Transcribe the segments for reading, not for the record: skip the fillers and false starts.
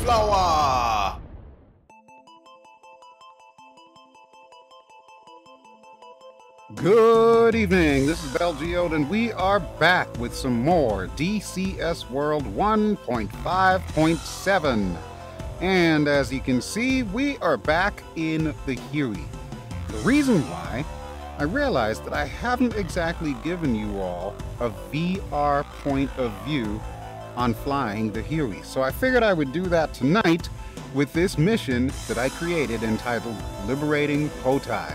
Boomflowah! Good evening, this is BelGeode, and we are back with some more DCS World 1.5.7. And as you can see, we are back in the Huey. The reason why, I realized that I haven't exactly given you all a VR point of view on flying the Huey. So I figured I would do that tonight with this mission that I created entitled Liberating Poti.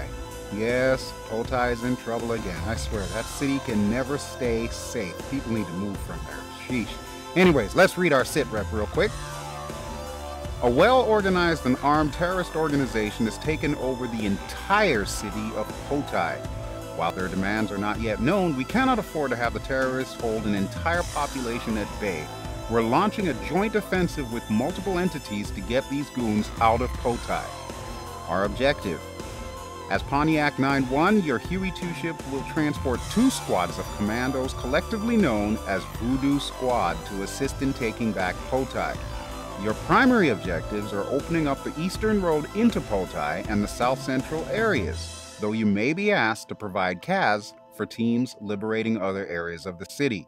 Yes, Poti is in trouble again. I swear, that city can never stay safe. People need to move from there. Sheesh. Anyways, let's read our sit rep real quick. A well-organized and armed terrorist organization has taken over the entire city of Poti. While their demands are not yet known, we cannot afford to have the terrorists hold an entire population at bay. We're launching a joint offensive with multiple entities to get these goons out of Poti. Our objective: as Pontiac 9-1, your Huey 2 ship will transport 2 squads of commandos collectively known as Voodoo Squad to assist in taking back Poti. Your primary objectives are opening up the eastern road into Poti and the south-central areas, though you may be asked to provide CAS for teams liberating other areas of the city.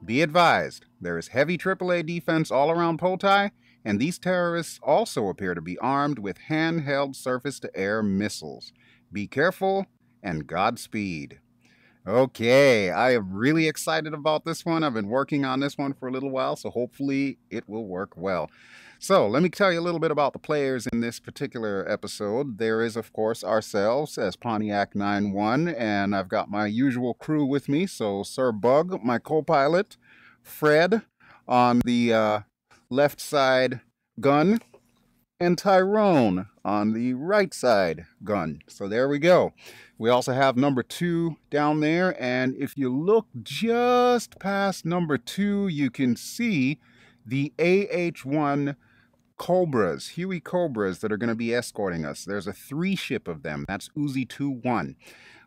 Be advised, there is heavy AAA defense all around Poti, and these terrorists also appear to be armed with handheld surface-to-air missiles. Be careful, and Godspeed. Okay, I am really excited about this one. I've been working on this one for a little while, so hopefully it will work well. So, let me tell you a little bit about the players in this particular episode. There is, of course, ourselves as Pontiac 9-1, and I've got my usual crew with me. So, Sir Bug, my co-pilot, Fred on the left side gun, and Tyrone on the right side gun. So there we go. We also have number 2 down there, and if you look just past number 2, you can see the AH-1 Cobras, Huey Cobras, that are going to be escorting us. There's a 3 ship of them. That's Uzi 2-1.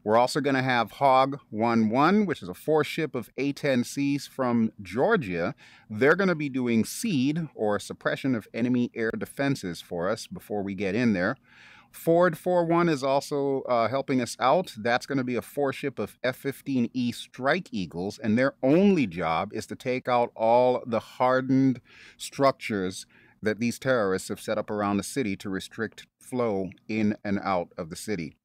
We're also going to have Hog 1-1, which is a 4 ship of A-10Cs from Georgia. They're going to be doing SEED, or suppression of enemy air defenses, for us before we get in there. Ford 4-1 is also helping us out. That's going to be a 4 ship of F-15E Strike Eagles, and their only job is to take out all the hardened structures that these terrorists have set up around the city to restrict flow in and out of the city.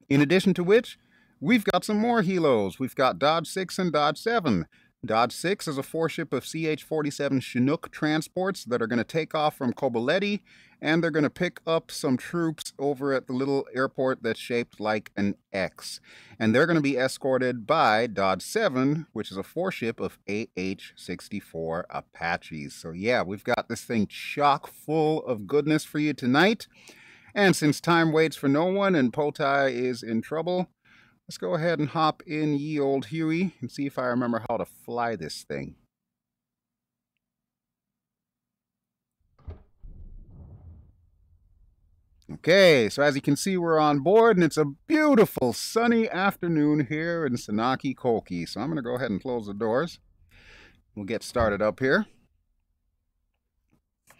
In addition to which, we've got some more helos. We've got Dodge 6 and Dodge 7. Dodge 6 is a 4 ship of CH-47 Chinook transports that are going to take off from Koboleti, and they're going to pick up some troops over at the little airport that's shaped like an X. And they're going to be escorted by Dodge 7, which is a 4 ship of AH-64 Apaches. So yeah, we've got this thing chock full of goodness for you tonight. And since time waits for no one and Poti is in trouble, let's go ahead and hop in ye old Huey and see if I remember how to fly this thing. Okay, so as you can see, we're on board, and it's a beautiful sunny afternoon here in Sanaki Kolki. So I'm going to go ahead and close the doors. We'll get started up here.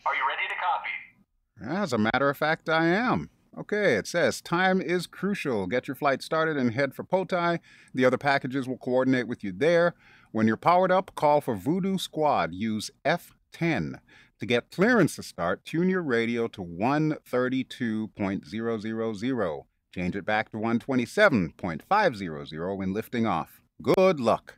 Are you ready to copy? As a matter of fact, I am. Okay, it says, time is crucial. Get your flight started and head for Poti. The other packages will coordinate with you there. When you're powered up, call for Voodoo Squad. Use F10. To get clearance to start, tune your radio to 132.000. Change it back to 127.500 when lifting off. Good luck.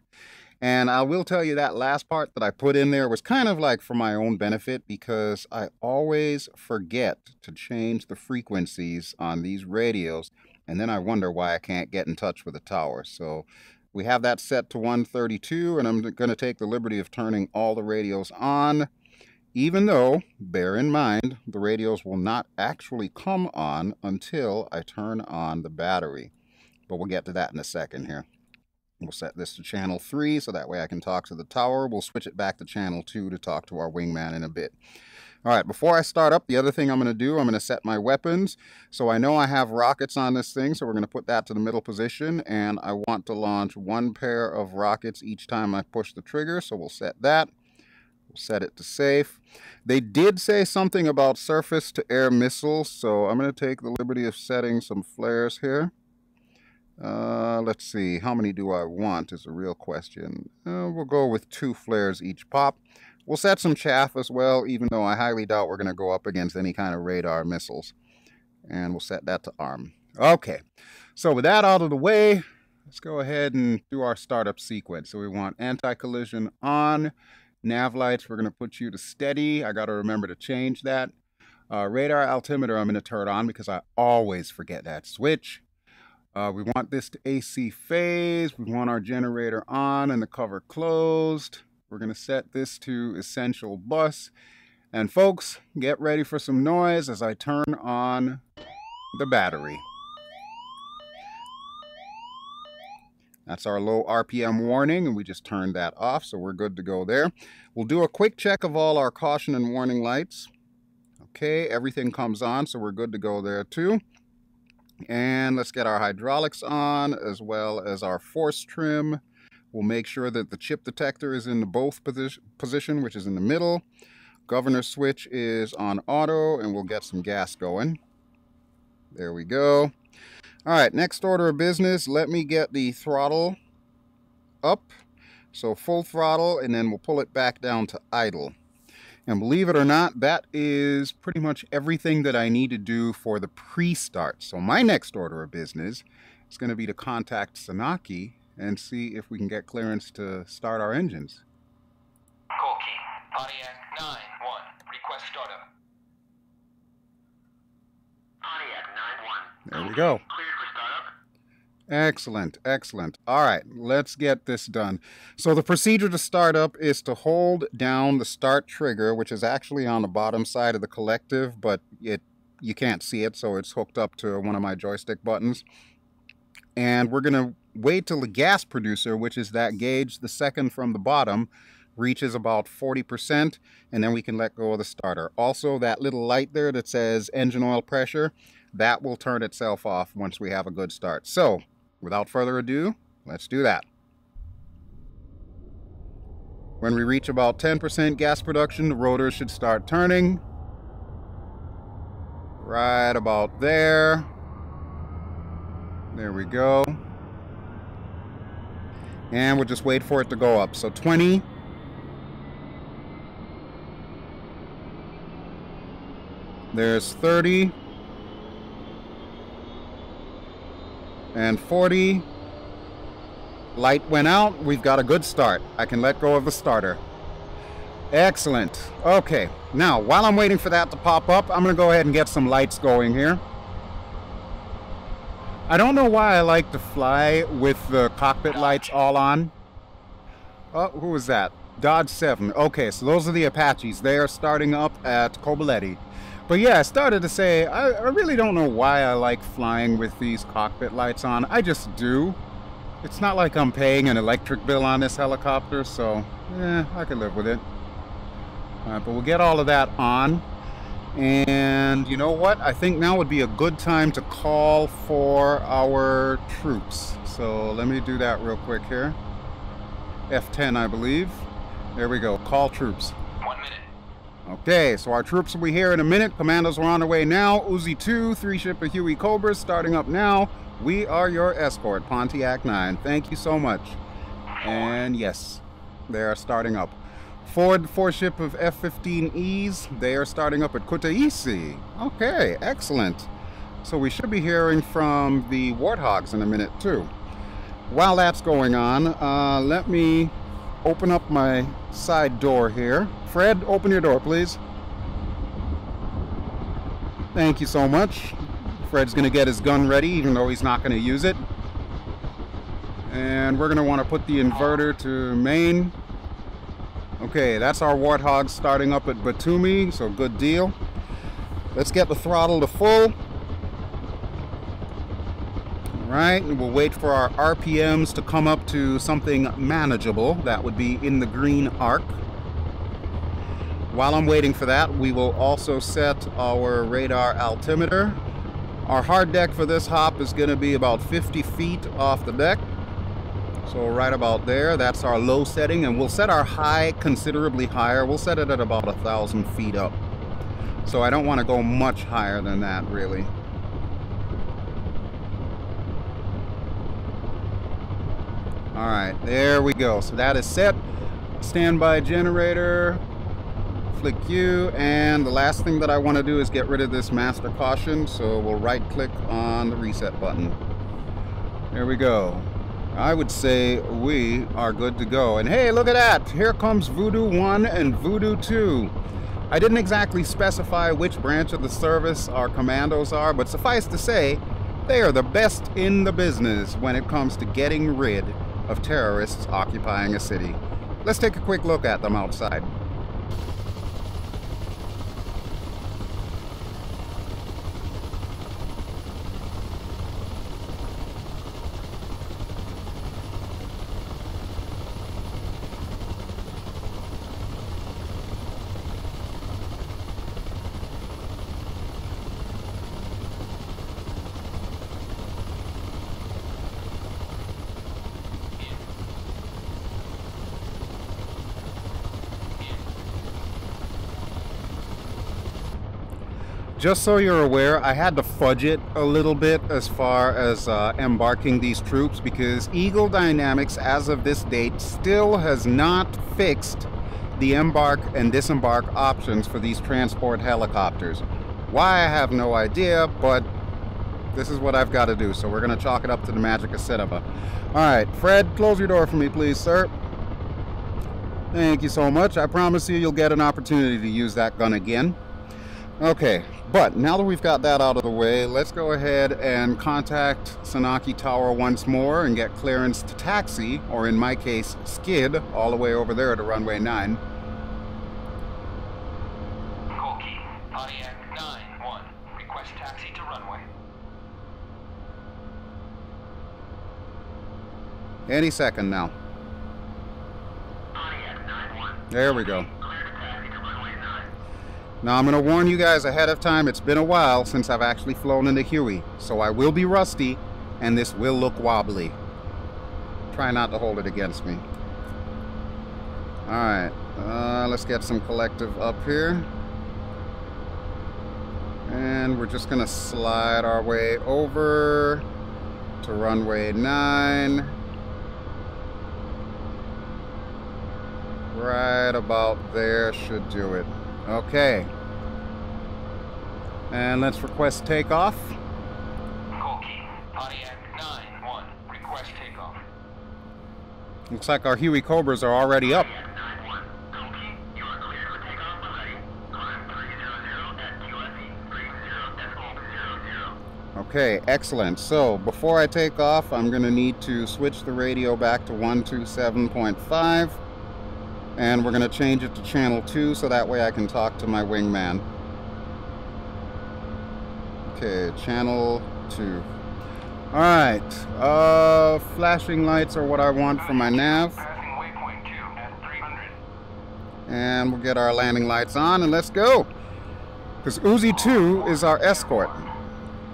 And I will tell you that last part that I put in there was kind of like for my own benefit, because I always forget to change the frequencies on these radios, and then I wonder why I can't get in touch with the tower. So we have that set to 132, and I'm going to take the liberty of turning all the radios on, even though, bear in mind, the radios will not actually come on until I turn on the battery. But we'll get to that in a second here. We'll set this to channel 3, so that way I can talk to the tower. We'll switch it back to channel 2 to talk to our wingman in a bit. All right, before I start up, the other thing I'm going to do, I'm going to set my weapons. So I know I have rockets on this thing, so we're going to put that to the middle position. And I want to launch 1 pair of rockets each time I push the trigger, so we'll set that. Set it to safe. They did say something about surface-to-air missiles, so I'm going to take the liberty of setting some flares here. Let's see, how many do I want is a real question. We'll go with 2 flares each pop. We'll set some chaff as well, even though I highly doubt we're going to go up against any kind of radar missiles. And we'll set that to arm. Okay, so with that out of the way, let's go ahead and do our startup sequence. So we want anti-collision on. Nav lights, we're going to put you to steady. I got to remember to change that. Radar altimeter, I'm going to turn on because I always forget that switch. We want this to AC phase. We want our generator on and the cover closed. We're going to set this to essential bus. And folks, get ready for some noise as I turn on the battery. That's our low RPM warning, and we just turned that off, so we're good to go there. We'll do a quick check of all our caution and warning lights. Okay, everything comes on, so we're good to go there too. And let's get our hydraulics on, as well as our force trim. We'll make sure that the chip detector is in the both position, which is in the middle. Governor switch is on auto, and we'll get some gas going. There we go. All right, next order of business, let me get the throttle up. So full throttle, and then we'll pull it back down to idle. And believe it or not, that is pretty much everything that I need to do for the pre-start. So my next order of business is going to be to contact Sanaki and see if we can get clearance to start our engines. Call key, Pontiac 9-1, request startup. Pontiac 9-1. There we go. Cleared for startup. Excellent, excellent. All right, let's get this done. So the procedure to start up is to hold down the start trigger, which is actually on the bottom side of the collective, but you can't see it, so it's hooked up to one of my joystick buttons. And we're going to wait till the gas producer, which is that gauge, the second from the bottom, reaches about 40%, and then we can let go of the starter. Also, that little light there that says engine oil pressure, that will turn itself off once we have a good start. So, without further ado, let's do that. When we reach about 10% gas production, the rotor should start turning. Right about there. There we go. And we'll just wait for it to go up. So 20. There's 30. And 40. Light went out. We've got a good start. I can let go of the starter. Excellent. Okay. Now, while I'm waiting for that to pop up, I'm going to go ahead and get some lights going here. I don't know why I like to fly with the cockpit lights all on. Oh, who was that? Dodge 7. Okay, so those are the Apaches. They are starting up at Kobuleti. But yeah, I started to say, I really don't know why I like flying with these cockpit lights on. I just do. It's not like I'm paying an electric bill on this helicopter, so yeah, I can live with it. All right, but we'll get all of that on. And you know what? I think now would be a good time to call for our troops. So let me do that real quick here. F10, I believe. There we go. Call troops. 1 minute. Okay, so our troops will be here in a minute. Commandos are on their way now. Uzi 2, 3 ship of Huey Cobras starting up now. We are your escort, Pontiac 9. Thank you so much. And yes, they are starting up. Ford 4 ship of F-15Es, they are starting up at Kutaisi. Okay, excellent. So we should be hearing from the Warthogs in a minute too. While that's going on, let me open up my side door here. Fred, open your door, please. Thank you so much. Fred's going to get his gun ready, even though he's not going to use it. And we're going to want to put the inverter to main. Okay, that's our Warthog starting up at Batumi, so good deal. Let's get the throttle to full. Alright, and we'll wait for our RPMs to come up to something manageable. That would be in the green arc. While I'm waiting for that, we will also set our radar altimeter. Our hard deck for this hop is going to be about 50 feet off the deck. So right about there, that's our low setting, and we'll set our high considerably higher. We'll set it at about 1,000 feet up. So I don't want to go much higher than that, really. All right, there we go. So that is set. Standby generator. Flick U, and the last thing that I want to do is get rid of this master caution, so we'll right click on the reset button. There we go. I would say we are good to go. And hey, look at that! Here comes Voodoo 1 and Voodoo 2. I didn't exactly specify which branch of the service our commandos are, but suffice to say, they are the best in the business when it comes to getting rid of terrorists occupying a city. Let's take a quick look at them outside. Just so you're aware, I had to fudge it a little bit as far as embarking these troops, because Eagle Dynamics, as of this date, still has not fixed the embark and disembark options for these transport helicopters. Why, I have no idea, but this is what I've got to do, so we're going to chalk it up to the magic of cinema. Alright, Fred, close your door for me, please, sir. Thank you so much. I promise you'll get an opportunity to use that gun again. Okay, but now that we've got that out of the way, let's go ahead and contact Sanaki Tower once more and get clearance to taxi, or in my case, skid, all the way over there to runway 9. Colkey, Pontiac 9-1. Request taxi to runway. Any second now. Pontiac 9-1. There we go. Clear to taxi to runway 9. Now, I'm going to warn you guys ahead of time, it's been a while since I've actually flown into Huey, so I will be rusty, and this will look wobbly. Try not to hold it against me. Alright, let's get some collective up here. And we're just going to slide our way over to runway 9. Right about there should do it. Okay. And let's request takeoff. Colkey, Pontiac 9-1. Request takeoff. Looks like our Huey Cobras are already up. Pontiac 9-1. Colkey, you are cleared for takeoff when ready. Climb 300 at QFE 30.00. Okay, excellent. So, before I take off, I'm going to need to switch the radio back to 127.5. And we're going to change it to channel 2 so that way I can talk to my wingman. Okay, channel 2. Alright, flashing lights are what I want for my nav. Passing waypoint 2 at 300. And we'll get our landing lights on and let's go. Because Uzi 2 is our escort.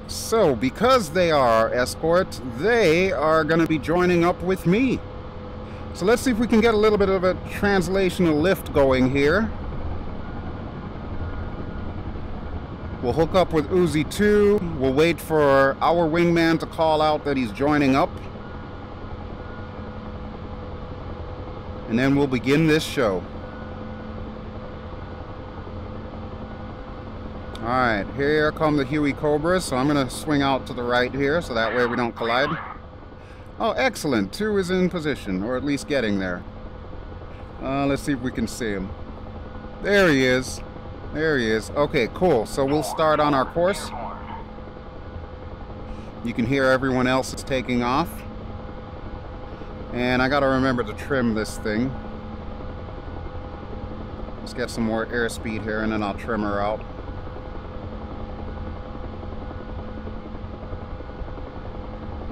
So, because they are our escort, they are going to be joining up with me. So let's see if we can get a little bit of a translational lift going here. We'll hook up with Uzi 2. We'll wait for our wingman to call out that he's joining up. And then we'll begin this show. Alright, here come the Huey Cobras. So I'm going to swing out to the right here so that way we don't collide. Oh, excellent. 2 is in position, or at least getting there. Let's see if we can see him. There he is. There he is. Okay, cool. So we'll start on our course. You can hear everyone else is taking off. And I gotta remember to trim this thing. Let's get some more airspeed here, and then I'll trim her out.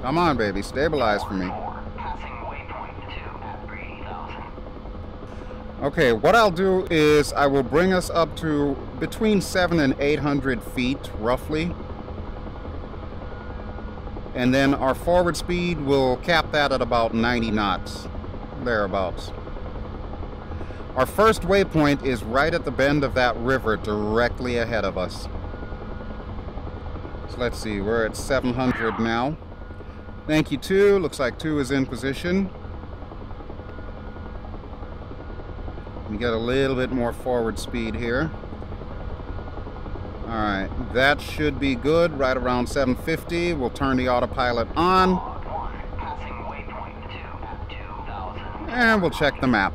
Come on, baby. Stabilize for me. Passing waypoint 2 at 3,000. Okay, what I'll do is I will bring us up to between 700 and 800 feet, roughly. And then our forward speed will cap that at about 90 knots, thereabouts. Our first waypoint is right at the bend of that river directly ahead of us. So let's see, we're at 700 now. Thank you, 2. Looks like 2 is in position. We get a little bit more forward speed here. Alright, that should be good, right around 750. We'll turn the autopilot on. And we'll check the map.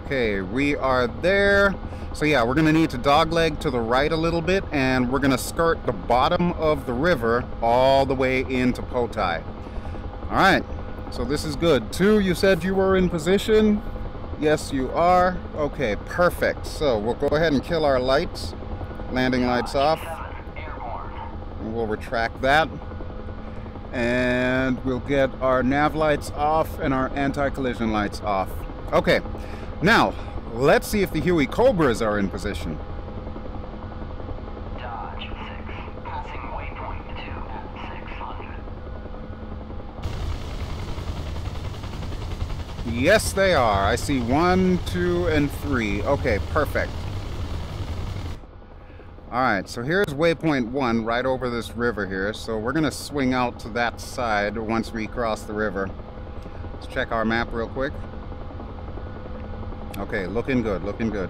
Okay, we are there. So yeah, we're going to need to dogleg to the right a little bit, and we're going to skirt the bottom of the river all the way into Poti. Alright, so this is good. 2, you said you were in position? Yes, you are. Okay, perfect. So we'll go ahead and kill our lights. Landing lights off. And we'll retract that. And we'll get our nav lights off and our anti-collision lights off. Okay, now let's see if the Huey Cobras are in position. Dodge 6, passing waypoint 2 at 600. Yes, they are. I see 1, 2, and 3. Okay, perfect. Alright, so here's waypoint 1 right over this river here. So we're going to swing out to that side once we cross the river. Let's check our map real quick. Okay, looking good, looking good.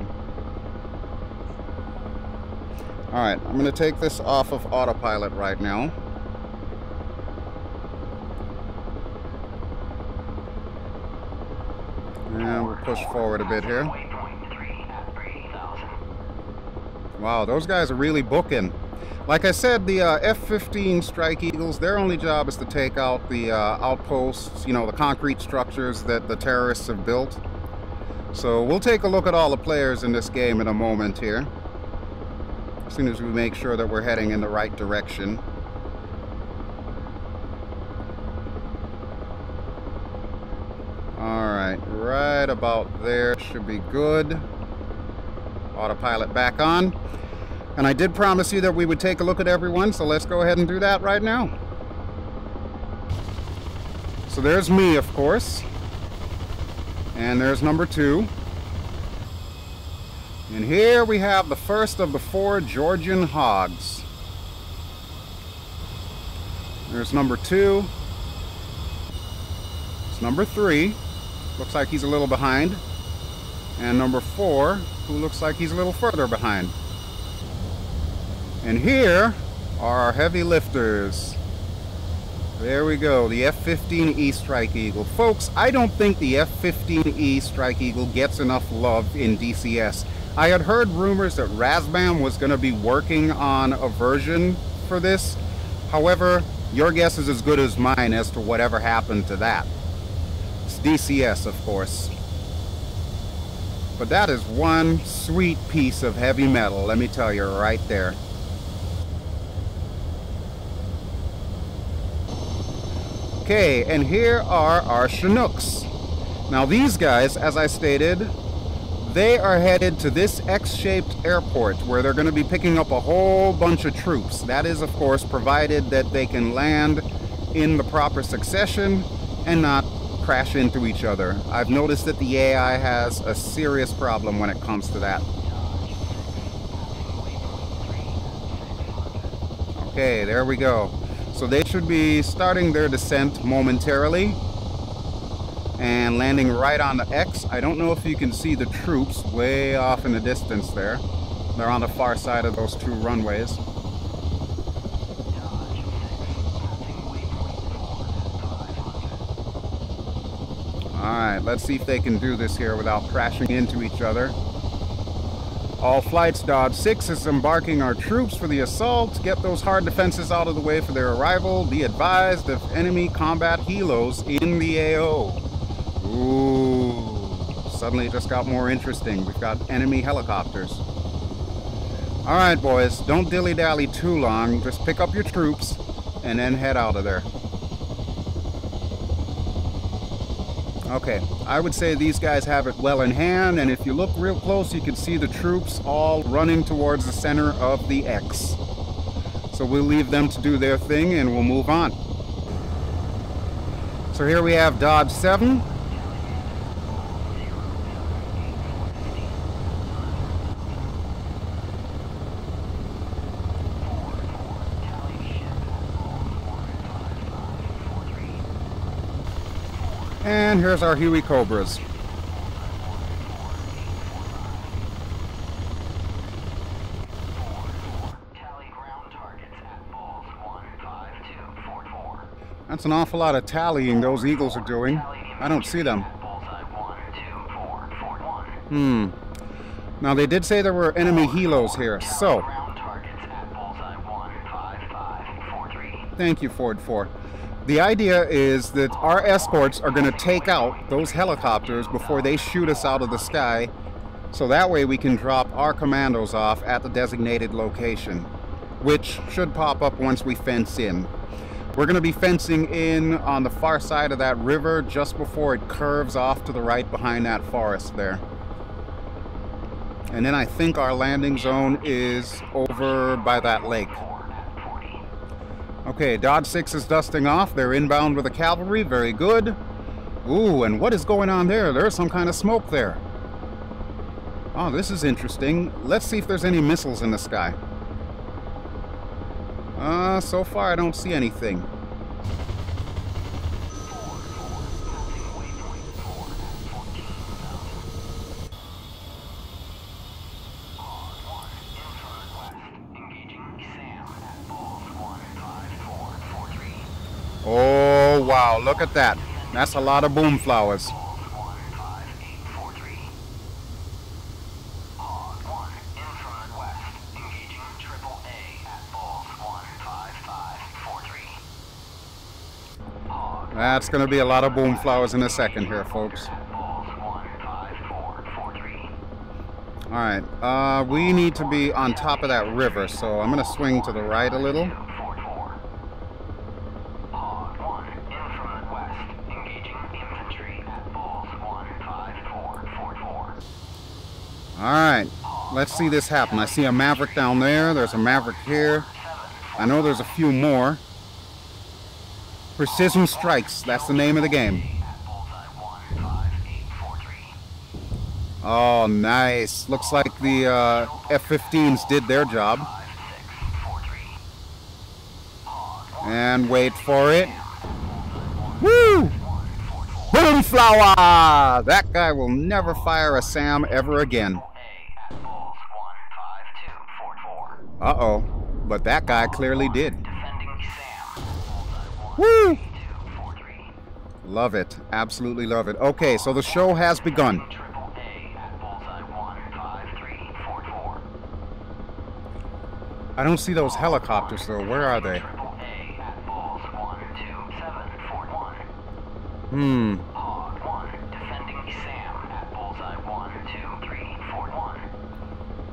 Alright, I'm going to take this off of autopilot right now. And we'll push forward a bit here. Wow, those guys are really booking. Like I said, the F-15 Strike Eagles, their only job is to take out the outposts, you know, the concrete structures that the terrorists have built. So we'll take a look at all the players in this game in a moment here, as soon as we make sure that we're heading in the right direction. Alright, right about there should be good. Autopilot back on. And I did promise you that we would take a look at everyone, so let's go ahead and do that right now. So there's me, of course. And there's number 2. And here we have the first of the 4 Georgian hogs. There's number 2. It's number 3. Looks like he's a little behind. And number 4, who looks like he's a little further behind. And here are our heavy lifters. There we go, the F-15E Strike Eagle. Folks, I don't think the F-15E Strike Eagle gets enough love in DCS. I had heard rumors that Razbam was going to be working on a version for this. However, your guess is as good as mine as to whatever happened to that. It's DCS, of course. But that is one sweet piece of heavy metal, let me tell you, right there. Okay, and here are our Chinooks. Now these guys, as I stated, they are headed to this X-shaped airport where they're going to be picking up a whole bunch of troops. That is, of course, provided that they can land in the proper succession and not crash into each other. I've noticed that the AI has a serious problem when it comes to that. Okay, there we go. So they should be starting their descent momentarily and landing right on the X. I don't know if you can see the troops way off in the distance there. They're on the far side of those 2 runways. Alright, let's see if they can do this here without crashing into each other. All flights, Dodge 6 is embarking our troops for the assault. Get those hard defenses out of the way for their arrival. Be advised of enemy combat helos in the AO. Ooh, suddenly it just got more interesting. We've got enemy helicopters. Alright, boys, don't dilly-dally too long. Just pick up your troops and then head out of there. Okay, I would say these guys have it well in hand, and if you look real close, you can see the troops all running towards the center of the X. So we'll leave them to do their thing, and we'll move on. So here we have Dodge 7. And here's our Huey Cobras. That's an awful lot of tallying those Eagles are doing. I don't see them. Now they did say there were enemy helos here, so... Thank you, Ford 4. The idea is that our escorts are going to take out those helicopters before they shoot us out of the sky, so that way we can drop our commandos off at the designated location, which should pop up once we fence in. We're going to be fencing in on the far side of that river just before it curves off to the right behind that forest there. And then I think our landing zone is over by that lake. Okay, Dodge 6 is dusting off. They're inbound with the cavalry. Very good. Ooh, and what is going on there? There's some kind of smoke there. Oh, this is interesting. Let's see if there's any missiles in the sky. So far I don't see anything. Oh, wow, look at that. That's a lot of Boomflowahs. That's going to be a lot of Boomflowahs in a second here, folks. Alright, we need to be on top of that river, so I'm going to swing to the right a little. Alright, let's see this happen. I see a Maverick down there. There's a Maverick here. I know there's a few more. Precision strikes, that's the name of the game. Oh, nice. Looks like the F-15s did their job. And wait for it. Woo! Boomflowah! That guy will never fire a SAM ever again. Uh-oh. But that guy clearly did. Woo! Love it. Absolutely love it. Okay, so the show has begun. I don't see those helicopters though. Where are they?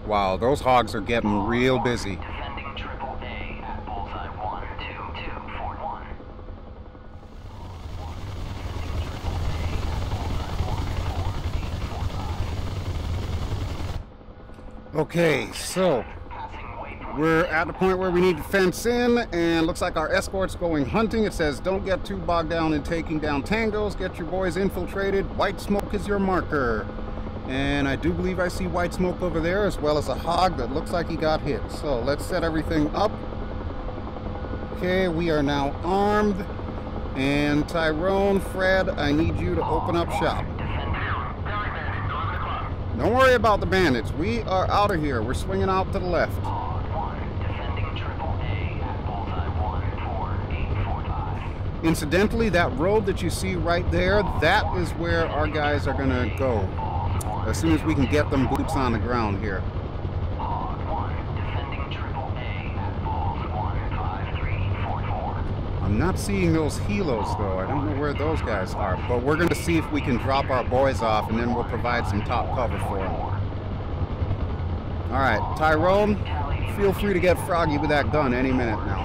Wow, those hogs are getting real busy. Okay, so we're at the point where we need to fence in, and looks like our escort's going hunting. It says, don't get too bogged down in taking down tangos. Get your boys infiltrated. White smoke is your marker. And I do believe I see white smoke over there, as well as a hog that looks like he got hit. So let's set everything up. Okay, we are now armed. And Tyrone, Fred, I need you to open up shop. Don't worry about the bandits. We are out of here. We're swinging out to the left. Incidentally, that road that you see right there, that is where our guys are going to go as soon as we can get them boots on the ground here. I'm not seeing those helos though. I don't know where those guys are, but we're going to see if we can drop our boys off, and then we'll provide some top cover for them. Alright, Tyrone, feel free to get froggy with that gun any minute now.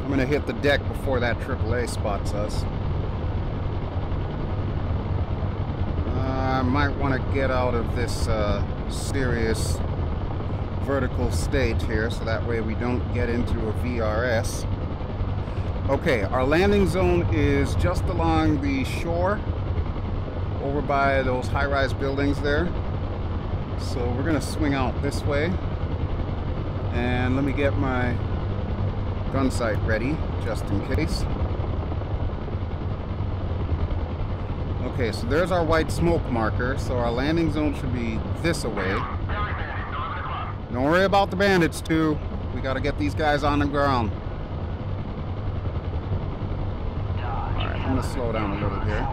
I'm going to hit the deck before that AAA spots us. might want to get out of this serious vertical state here, so that way we don't get into a VRS. Okay, our landing zone is just along the shore, over by those high-rise buildings there. So we're gonna swing out this way, and let me get my gun sight ready just in case. Okay, so there's our white smoke marker, so our landing zone should be this away. Don't worry about the bandits too. We gotta get these guys on the ground. Alright, I'm gonna slow down a little here.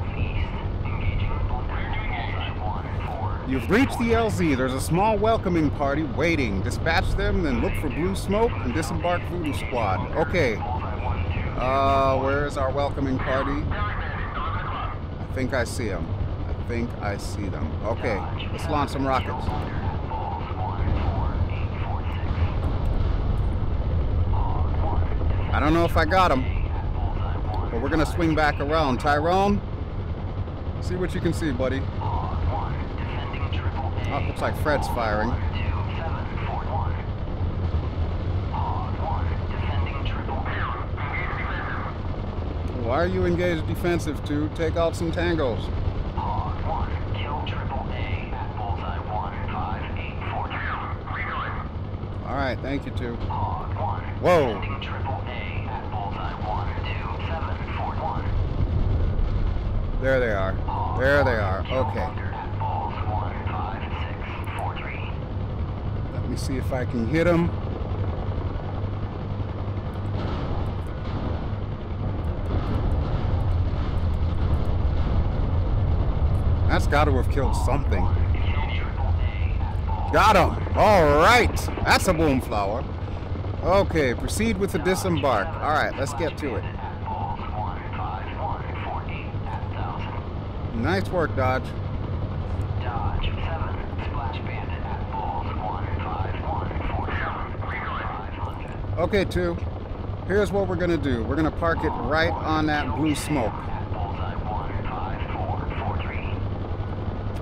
You've reached the LZ. There's a small welcoming party waiting. Dispatch them, then look for blue smoke and disembark Voodoo Squad. Okay. Where is our welcoming party? I think I see them. I think I see them. Okay, let's launch some rockets. I don't know if I got them, but we're gonna swing back around. Tyrone, see what you can see, buddy. Oh, looks like Fred's firing. Why are you engaged defensive, too? Take out some tangos. Alright, thank you, too. Whoa! There they are. There they are. Okay. Let me see if I can hit them. That's got to have killed something. Got him. All right. That's a Boomflowah. Okay, proceed with the disembark. All right, let's get to it. Nice work, Dodge. Dodge 7, Splash Bandit at Bulls 15147. Okay, 2. Here's what we're gonna do. We're gonna park it right on that blue smoke.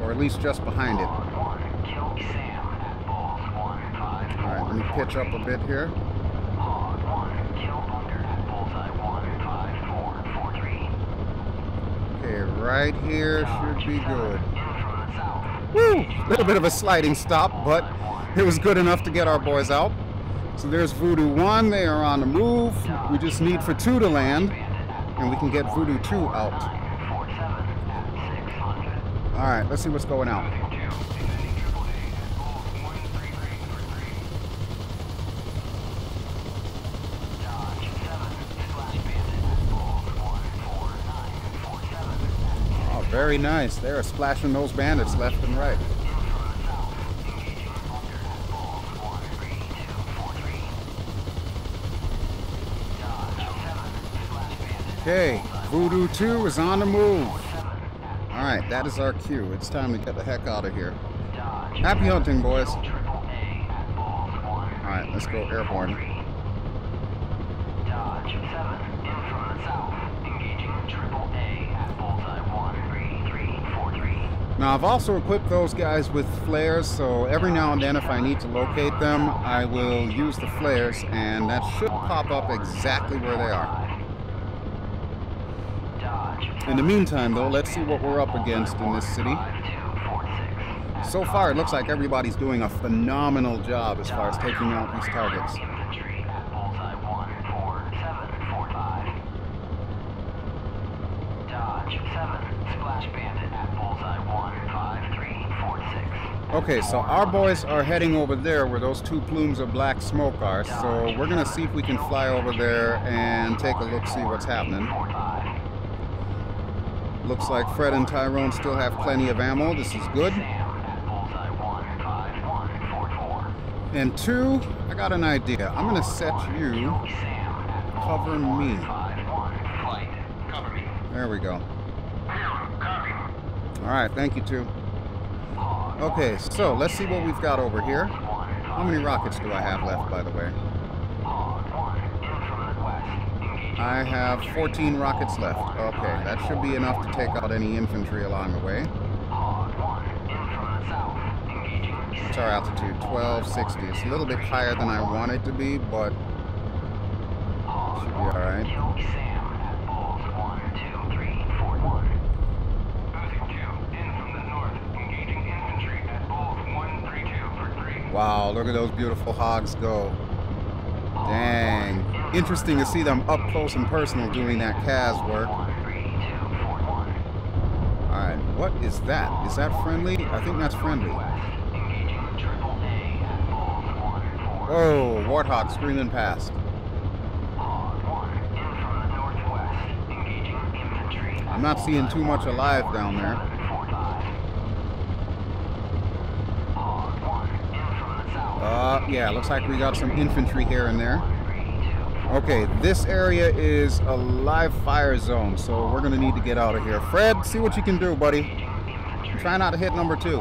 Or at least just behind it. Alright, let me pitch up a bit here. Okay, right here should be good. Woo! A little bit of a sliding stop, but it was good enough to get our boys out. So there's Voodoo 1, they are on the move. We just need for 2 to land, and we can get Voodoo 2 out. Alright, let's see what's going on. Oh, very nice. They're splashing those bandits left and right. Okay, Voodoo 2 is on the move. Alright, that is our cue. It's time to get the heck out of here. Happy hunting, boys. Alright, let's go airborne. Now, I've also equipped those guys with flares, so every now and then if I need to locate them, I will use the flares, and that should pop up exactly where they are. In the meantime, though, let's see what we're up against in this city. So far, it looks like everybody's doing a phenomenal job as far as taking out these targets. Okay, so our boys are heading over there where those 2 plumes of black smoke are, so we're going to see if we can fly over there and take a look, see what's happening. Looks like Fred and Tyrone still have plenty of ammo. This is good. And 2, I got an idea. I'm going to set you cover me. There we go. Alright, thank you, 2. Okay, so let's see what we've got over here. How many rockets do I have left, by the way? I have 14 rockets left. Okay, that should be enough to take out any infantry along the way. What's our altitude? 1260. It's a little bit higher than I want it to be, but should be alright. Wow, look at those beautiful hogs go. Dang. Interesting to see them up close and personal doing that CAS work. Alright, what is that? Is that friendly? I think that's friendly. Whoa, Warthog screaming past. I'm not seeing too much alive down there. Yeah, looks like we got some infantry here and there. Okay, this area is a live fire zone, so we're gonna need to get out of here. Fred, see what you can do, buddy. Try not to hit number 2.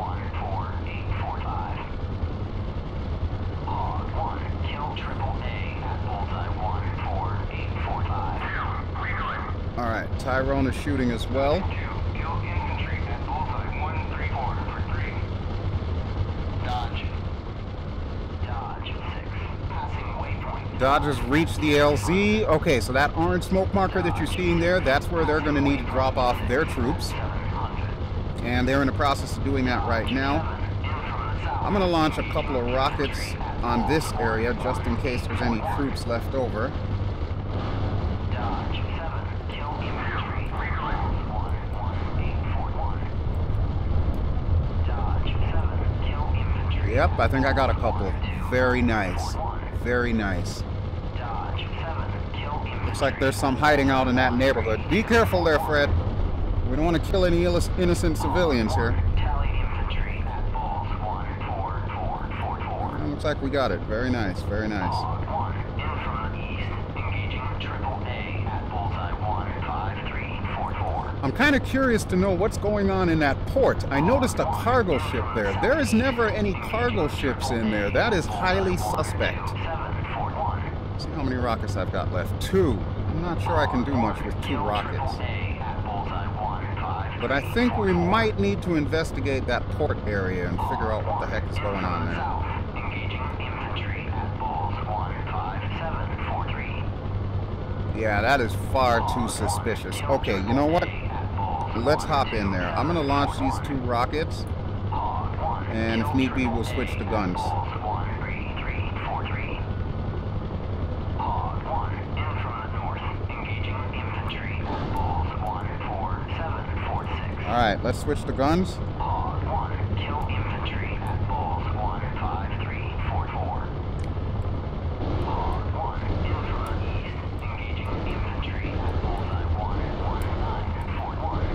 Alright, Tyrone is shooting as well. Dodge has reached the LZ. Okay, so that orange smoke marker that you're seeing there, that's where they're going to need to drop off their troops. And they're in the process of doing that right now. I'm going to launch a couple of rockets on this area just in case there's any troops left over. Yep, I think I got a couple. Very nice. Very nice. Looks like there's some hiding out in that neighborhood. Be careful there, Fred. We don't want to kill any innocent civilians here. Looks like we got it. Very nice, very nice. I'm kind of curious to know what's going on in that port. I noticed a cargo ship there. There is never any cargo ships in there. That is highly suspect. Let's see how many rockets I've got left. 2. I'm not sure I can do much with 2 rockets. But I think we might need to investigate that port area and figure out what the heck is going on there. Yeah, that is far too suspicious. Okay, you know what? Let's hop in there. I'm going to launch these 2 rockets. And if need be, we'll switch to guns. Alright, let's switch to guns.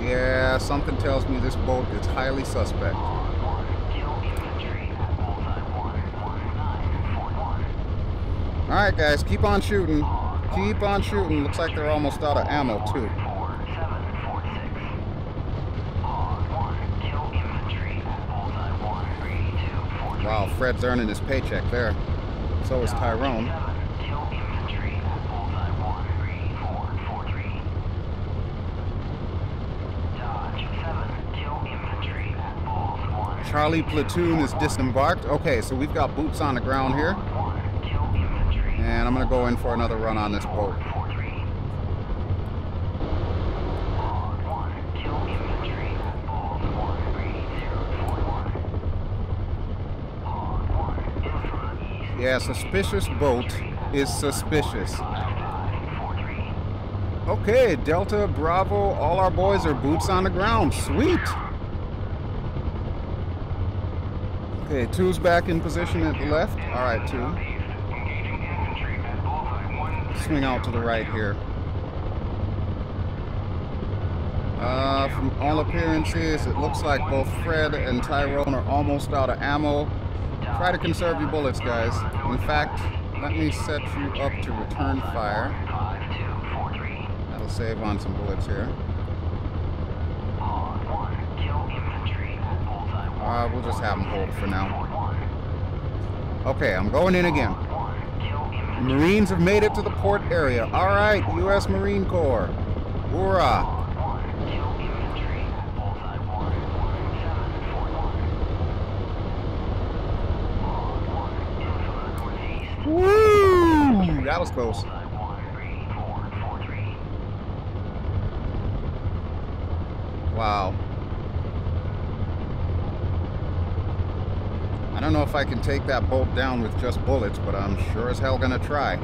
Yeah, something tells me this boat is highly suspect. Alright guys, keep on shooting. Keep on shooting. Looks like they're almost out of ammo too. Wow, Fred's earning his paycheck there. So is Tyrone. Charlie platoon is disembarked. Okay, so we've got boots on the ground here. And I'm going to go in for another run on this boat. Yeah, suspicious boat is suspicious. Okay, Delta, Bravo, all our boys are boots on the ground. Sweet! Okay, 2's back in position at the left. Alright, 2. Swing out to the right here. From all appearances, it looks like both Fred and Tyrone are almost out of ammo. Try to conserve your bullets, guys. In fact, let me set you up to return fire. That'll save on some bullets here. We'll just have them hold for now. Okay, I'm going in again. Marines have made it to the port area. All right, U.S. Marine Corps. Hoorah! that was close. Wow. I don't know if I can take that boat down with just bullets, but I'm sure as hell gonna try.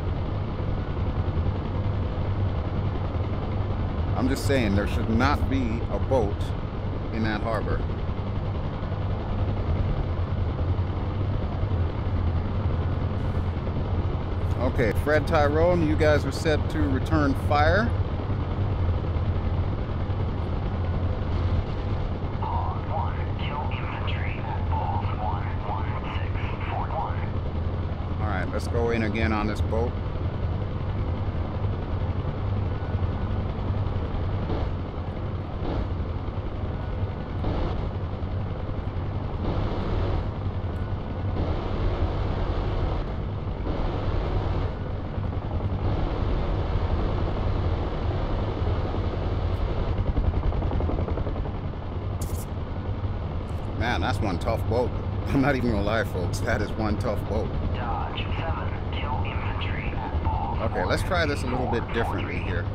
I'm just saying, there should not be a boat in that harbor. Okay, Fred, Tyrone, you guys are set to return fire. Alright, let's go in again on this boat. Man, that's one tough boat. I'm not even gonna lie, folks. That is one tough boat. Dodge 7, kill infantry at Balls. Okay, let's try this a little bit differently here.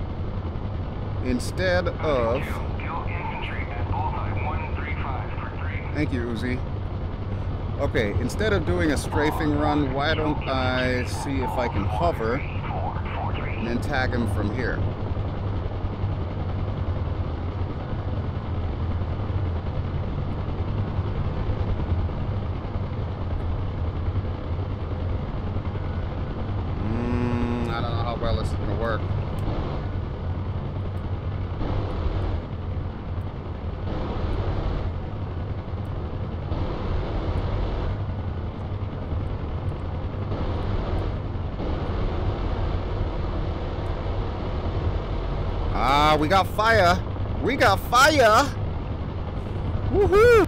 Instead of... Kill infantry at Bullseye 135 for 3. Thank you, Uzi. Okay, instead of doing a strafing run, why don't I see if I can hover and then tag him from here. I don't know how well this is going to work. Ah, we got fire. We got fire. Woohoo.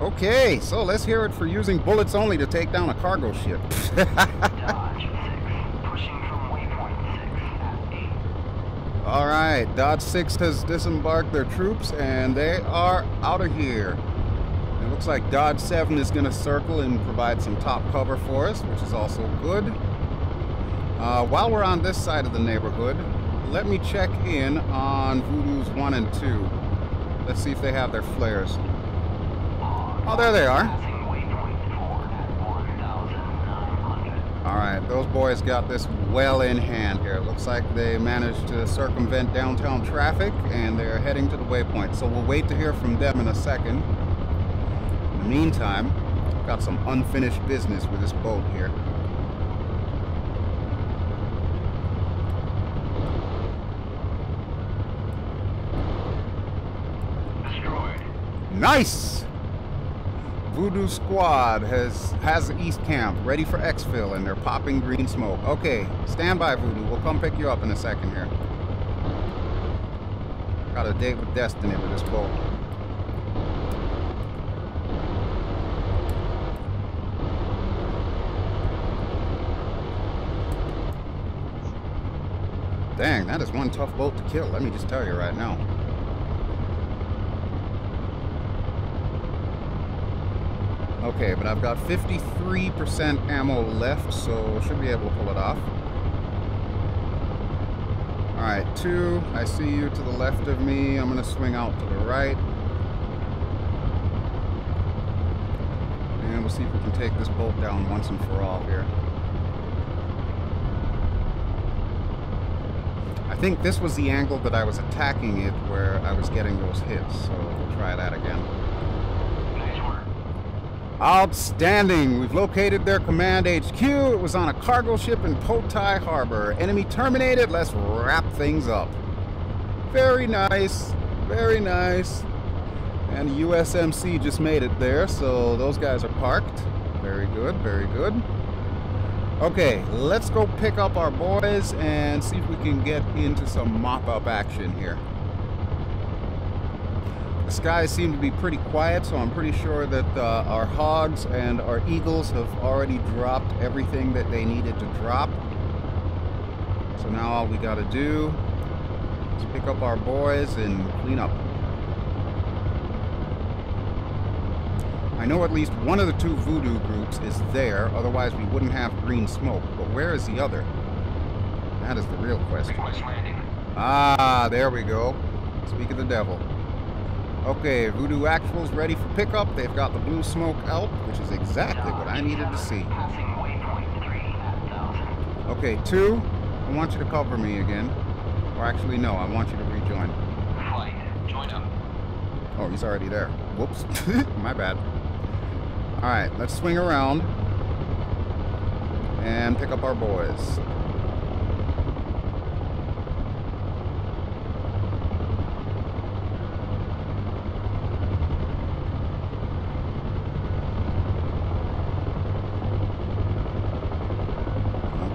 Okay, so let's hear it for using bullets only to take down a cargo ship. Dodge 6, pushing from waypoint 6 at 8. All right, Dodge 6 has disembarked their troops and they are out of here. It looks like Dodge 7 is going to circle and provide some top cover for us, which is also good. While we're on this side of the neighborhood, let me check in on Voodoo's 1 and 2. Let's see if they have their flares. Oh, there they are. Alright, those boys got this well in hand here. It looks like they managed to circumvent downtown traffic and they're heading to the waypoint. So we'll wait to hear from them in a second. In the meantime, I've got some unfinished business with this boat here. Nice! Voodoo Squad has the East Camp ready for exfil and they're popping green smoke. Okay, stand by, Voodoo. We'll come pick you up in a second here. Got a date with Destiny with this boat. Dang, that is one tough boat to kill, let me just tell you right now. Okay, but I've got 53% ammo left, so should be able to pull it off. Alright, 2, I see you to the left of me. I'm going to swing out to the right. And we'll see if we can take this boat down once and for all here. I think this was the angle that I was attacking it where I was getting those hits, so we'll try that again. Outstanding! We've located their command HQ. It was on a cargo ship in Poti Harbor. Enemy terminated. Let's wrap things up. Very nice. Very nice. And USMC just made it there, so those guys are parked. Very good, very good. Okay, let's go pick up our boys and see if we can get into some mop-up action here. The skies seem to be pretty quiet, so I'm pretty sure that our hogs and our eagles have already dropped everything that they needed to drop. So now all we gotta do is pick up our boys and clean up. I know at least one of the 2 Voodoo groups is there, otherwise we wouldn't have green smoke. But where is the other? That is the real question. Request landing. Ah, there we go. Speak of the devil. Okay, Voodoo Actual's ready for pickup. They've got the blue smoke out, which is exactly what I needed to see. Passing waypoint 3 at 1000. Okay, 2, I want you to cover me again. Or actually, no, I want you to rejoin. Flight, join up. Oh, he's already there. Whoops. My bad. Alright, let's swing around and pick up our boys.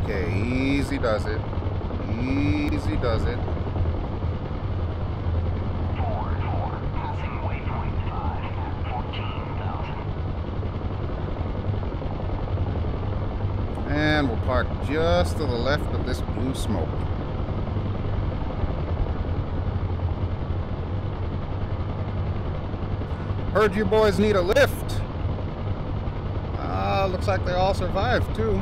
Okay, easy does it. Easy does it. 4, passing waypoint 5 at 14,000. And we'll park just to the left of this blue smoke. Heard you boys need a lift. Looks like they all survived too.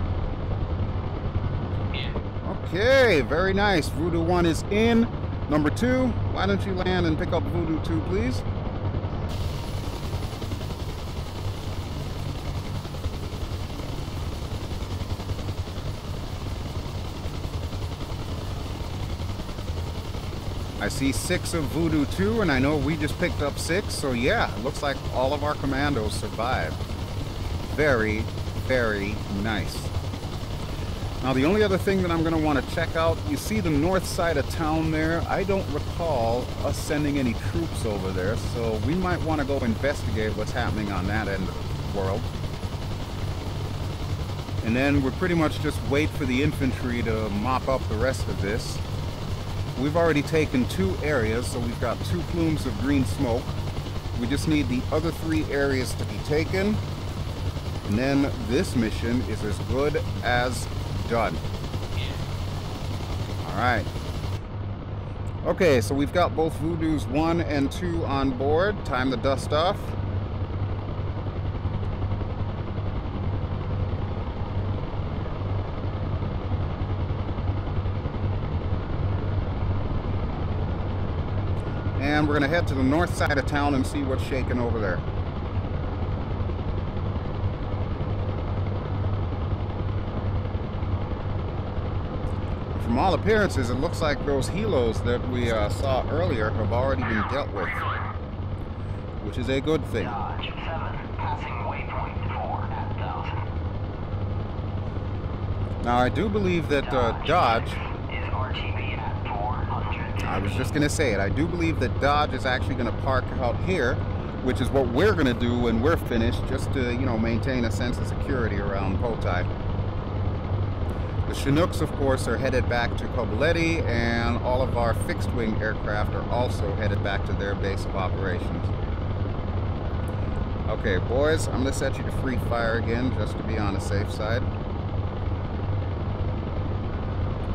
Okay, very nice. Voodoo 1 is in. Number 2, why don't you land and pick up Voodoo 2, please? I see 6 of Voodoo 2, and I know we just picked up 6, so yeah, it looks like all of our commandos survived. Very, very nice. Now, the only other thing that I'm going to want to check out, you see the north side of town there? I don't recall us sending any troops over there, so we might want to go investigate what's happening on that end of the world. And then we'll pretty much just wait for the infantry to mop up the rest of this. We've already taken 2 areas, so we've got 2 plumes of green smoke. We just need the other 3 areas to be taken. And then this mission is as good as done. Alright. Okay, so we've got both Voodoos 1 and 2 on board. Time to dust off. And we're going to head to the north side of town and see what's shaking over there. From all appearances, it looks like those helos that we saw earlier have already been dealt with, which is a good thing. Dodge 7, passing waypoint 4 at 1000. Now, I do believe that Dodge... is RTB at 400. I was just going to say it. I do believe that Dodge is actually going to park out here, which is what we're going to do when we're finished, just to, you know, maintain a sense of security around Poti. The Chinooks, of course, are headed back to Koboleti, and all of our fixed-wing aircraft are also headed back to their base of operations. Okay, boys, I'm going to set you to free fire again, just to be on the safe side.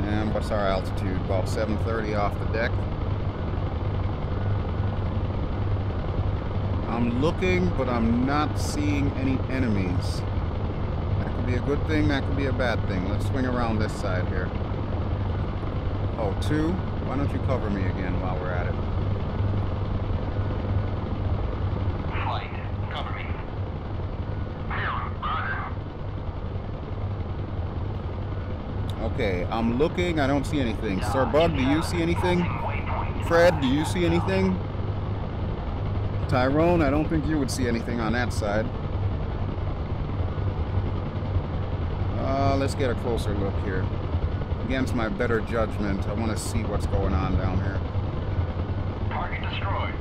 And what's our altitude? About 730 off the deck. I'm looking, but I'm not seeing any enemies. That could be a good thing, that could be a bad thing. Let's swing around this side here. Oh, 2, why don't you cover me again while we're at it? Flight, cover me. Okay, I'm looking, I don't see anything. Sir Bug, do you see anything? Fred, do you see anything? Tyrone, I don't think you would see anything on that side. Let's get a closer look here. Against my better judgment, I want to see what's going on down here. Target destroyed.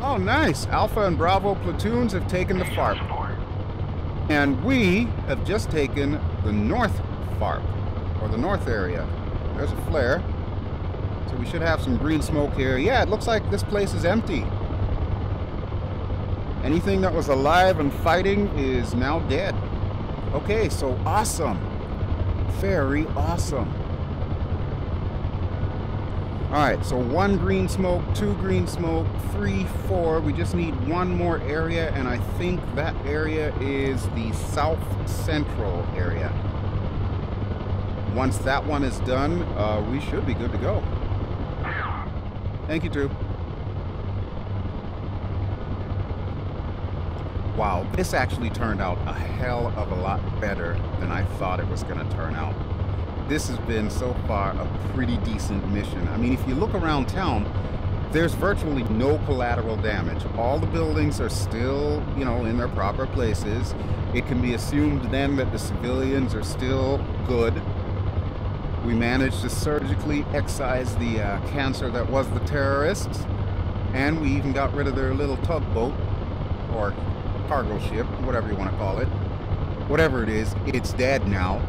Oh, nice! Alpha and Bravo platoons have taken the FARP. And we have just taken the North FARP, or the North area. There's a flare. So we should have some green smoke here. Yeah, it looks like this place is empty. Anything that was alive and fighting is now dead. Okay, so awesome. Very awesome. Alright, so 1 green smoke, 2 green smoke, 3, 4. We just need 1 more area, and I think that area is the south central area. once that one is done, we should be good to go. Thank you, too. Wow, this actually turned out a hell of a lot better than I thought it was going to turn out. This has been, so far, a pretty decent mission. I mean, if you look around town, there's virtually no collateral damage. All the buildings are still, you know, in their proper places. It can be assumed then that the civilians are still good. We managed to surgically excise the cancer that was the terrorists. And we even got rid of their little tugboat, or cargo ship, whatever you want to call it. Whatever it is, it's dead now.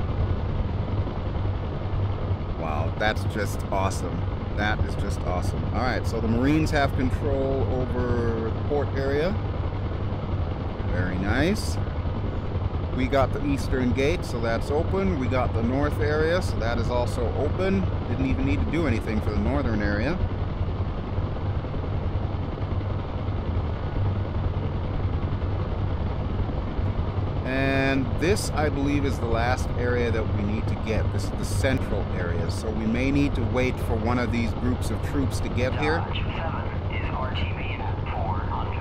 Wow, that's just awesome. That is just awesome. Alright, so the Marines have control over the port area. Very nice. We got the eastern gate, so that's open. We got the north area, so that is also open. Didn't even need to do anything for the northern area. And this, I believe, is the last area that we need to get. This is the central area, so we may need to wait for one of these groups of troops to get here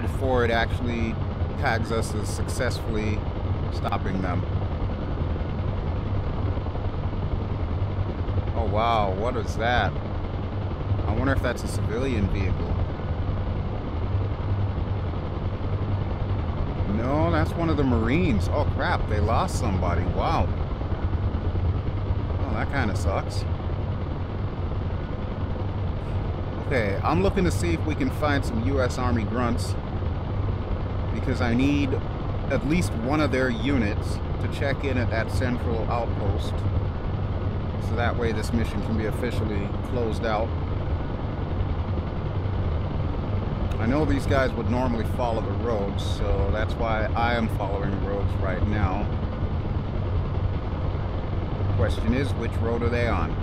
before it actually tags us as successfully stopping them. Oh wow, what is that? I wonder if that's a civilian vehicle. No, that's one of the Marines. Oh crap, they lost somebody. Wow. Oh, that kind of sucks. Okay, I'm looking to see if we can find some U.S. Army grunts, because I need at least one of their units to check in at that central outpost, so that way this mission can be officially closed out. I know these guys would normally follow the roads, so that's why I am following the roads right now. The question is, which road are they on?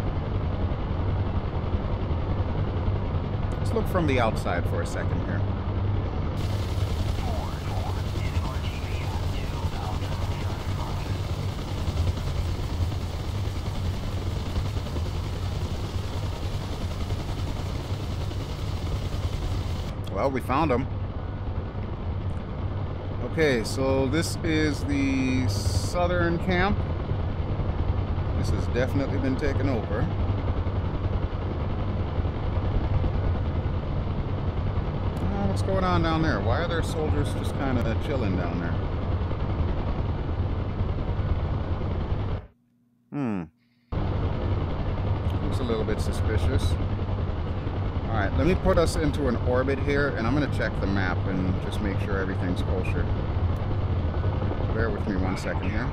Let's look from the outside for a second here. Well, we found them. Okay, so this is the southern camp. This has definitely been taken over. What's going on down there? Why are there soldiers just kind of chilling down there? Looks a little bit suspicious. Alright, let me put us into an orbit here, and I'm going to check the map and just make sure everything's kosher. Bear with me one second here.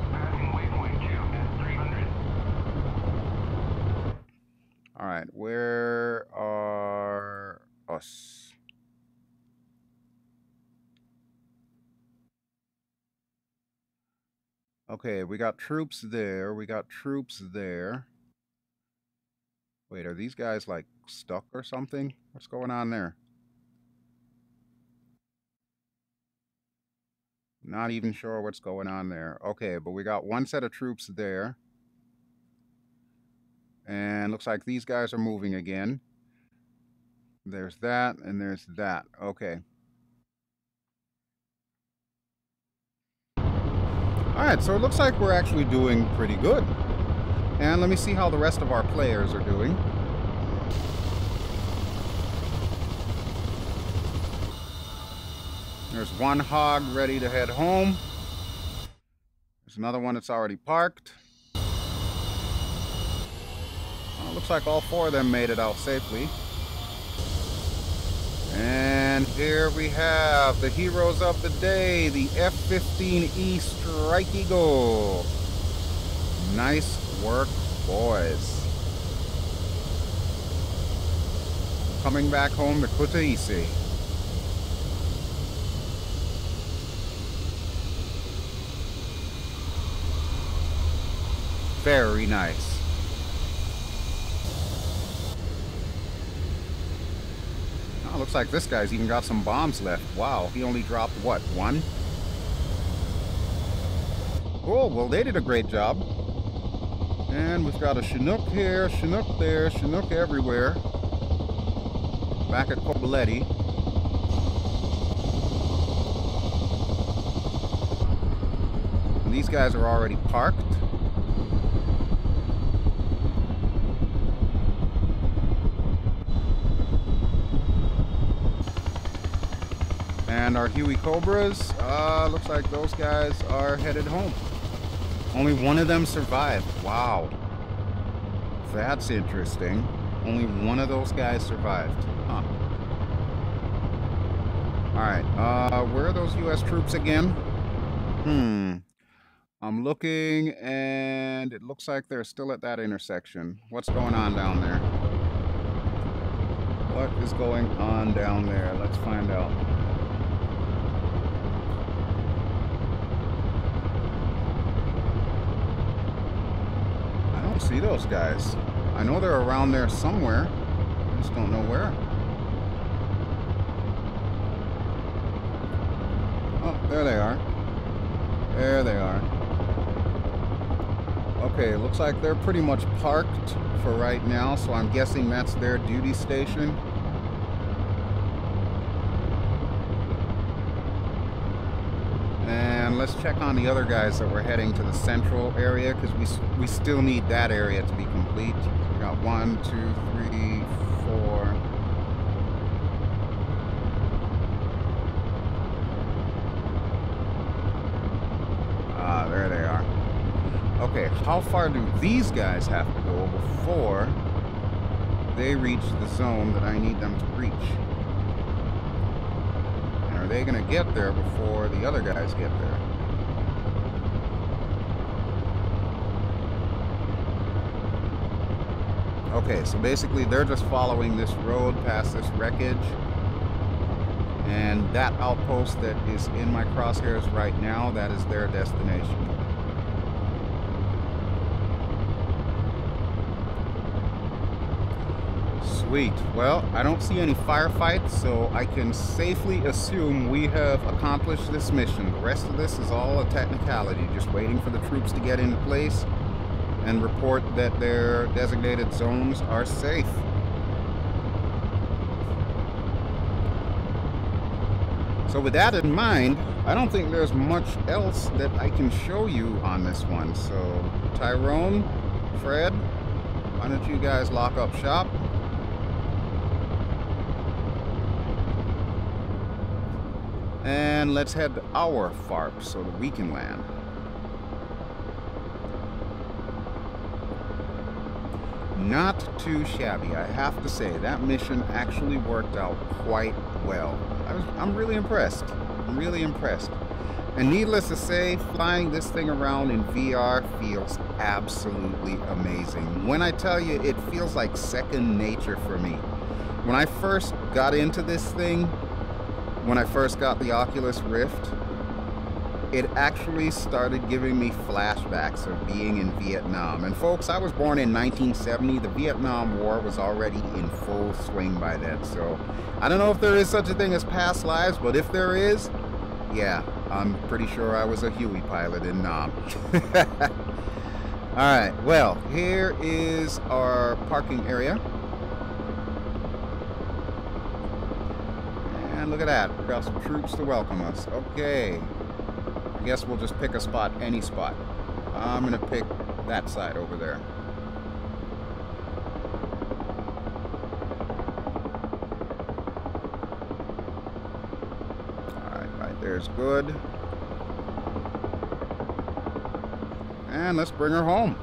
Alright, where are us? Okay, we got troops there, we got troops there. Wait, are these guys like stuck or something? What's going on there? Not even sure what's going on there. Okay, but we got one set of troops there. And looks like these guys are moving again. There's that, and there's that. Okay. Alright, so it looks like we're actually doing pretty good. And let me see how the rest of our players are doing. There's one hog ready to head home. There's another one that's already parked. Well, looks like all four of them made it out safely. And here we have the heroes of the day, the F-15E Strike Eagle. Nice work, boys. Coming back home to Kutaisi. Very nice. Oh, looks like this guy's even got some bombs left. Wow, he only dropped, what, one? Cool, well, they did a great job. And we've got a Chinook here, Chinook there, Chinook everywhere. Back at Kobuleti. And these guys are already parked. And our Huey Cobras, looks like those guys are headed home. Only one of them survived. Wow. That's interesting. Only one of those guys survived. Huh. Alright, where are those US troops again? I'm looking, and it looks like they're still at that intersection. What's going on down there? What is going on down there? Let's find out. I don't see those guys. I know they're around there somewhere. I just don't know where. Oh, there they are. There they are. Okay, looks like they're pretty much parked for right now, so I'm guessing that's their duty station. And let's check on the other guys that were heading to the central area, because we still need that area to be complete. We got 1, 2, 3, 4. Ah, there they are. Okay, how far do these guys have to go before they reach the zone that I need them to reach? And are they going to get there before the other guys get there? Okay, so basically they're just following this road past this wreckage. And that outpost that is in my crosshairs right now, that is their destination. Sweet. Well, I don't see any firefights, so I can safely assume we have accomplished this mission. The rest of this is all a technicality, just waiting for the troops to get into place and report that their designated zones are safe. So with that in mind, I don't think there's much else that I can show you on this one. So Tyrone, Fred, why don't you guys lock up shop? And let's head to our FARP so that we can land. Not too shabby, I have to say. That mission actually worked out quite well. I'm really impressed. I'm really impressed. And needless to say, flying this thing around in VR feels absolutely amazing. When I tell you, it feels like second nature for me. When I first got into this thing, when I first got the Oculus Rift, it actually started giving me flashbacks of being in Vietnam. And folks, I was born in 1970. The Vietnam War was already in full swing by then. So I don't know if there is such a thing as past lives, but if there is, yeah, I'm pretty sure I was a Huey pilot in Nam. Alright, well, here is our parking area. And look at that, we've got some troops to welcome us. Okay. I guess we'll just pick a spot, any spot. I'm gonna pick that side over there. Alright, right there's good. And let's bring her home.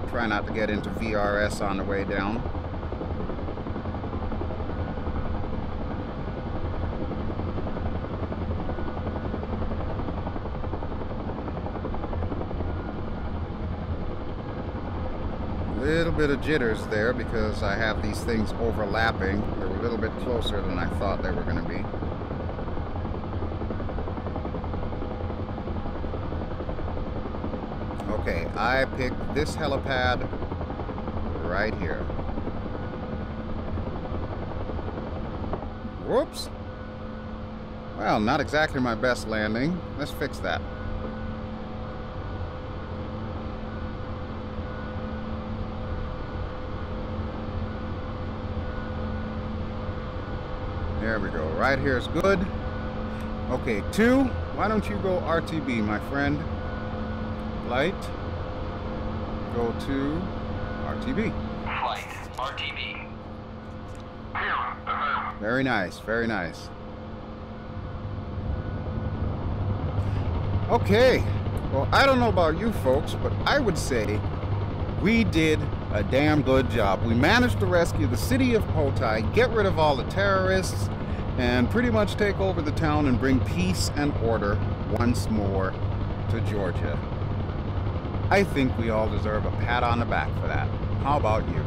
Try not to get into VRS on the way down. Little bit of jitters there because I have these things overlapping. They're a little bit closer than I thought they were going to be. Okay, I picked this helipad right here. Whoops. Well, not exactly my best landing. Let's fix that. There we go. Right here is good. Okay, 2. Why don't you go RTB, my friend? Flight. Go to RTB. Flight RTB. Very nice, very nice. Okay. Well, I don't know about you folks, but I would say we did a damn good job. We managed to rescue the city of Poti, get rid of all the terrorists, and pretty much take over the town and bring peace and order once more to Georgia. I think we all deserve a pat on the back for that. How about you?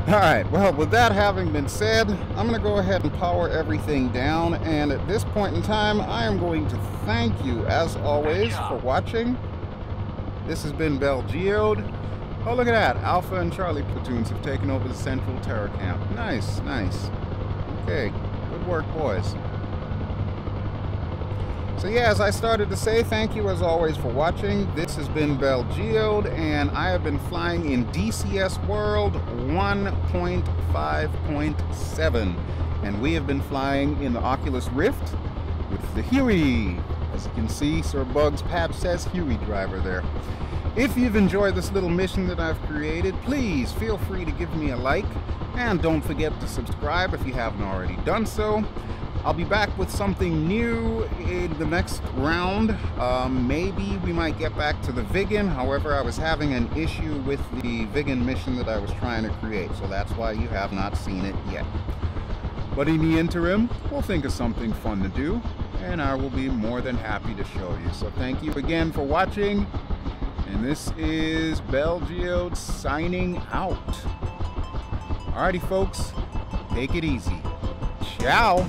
Alright, well, with that having been said, I'm going to go ahead and power everything down, and at this point in time, I am going to thank you, as always, for watching. This has been BelGeode. Oh, look at that. Alpha and Charlie platoons have taken over the central terror camp. Nice, nice. Okay, good work, boys. So yeah, as I started to say, thank you as always for watching. This has been BelGeode, and I have been flying in DCS World 1.5.7. And we have been flying in the Oculus Rift with the Huey. As you can see, Sir Bug's patch says Huey driver there. If you've enjoyed this little mission that I've created, please feel free to give me a like. And don't forget to subscribe if you haven't already done so. I'll be back with something new in the next round. Maybe we might get back to the Vegan. However, I was having an issue with the Vegan mission that I was trying to create, so that's why you have not seen it yet. But in the interim, we'll think of something fun to do, and I will be more than happy to show you. So thank you again for watching, and this is BelGeode signing out. Alrighty folks, take it easy. Ciao!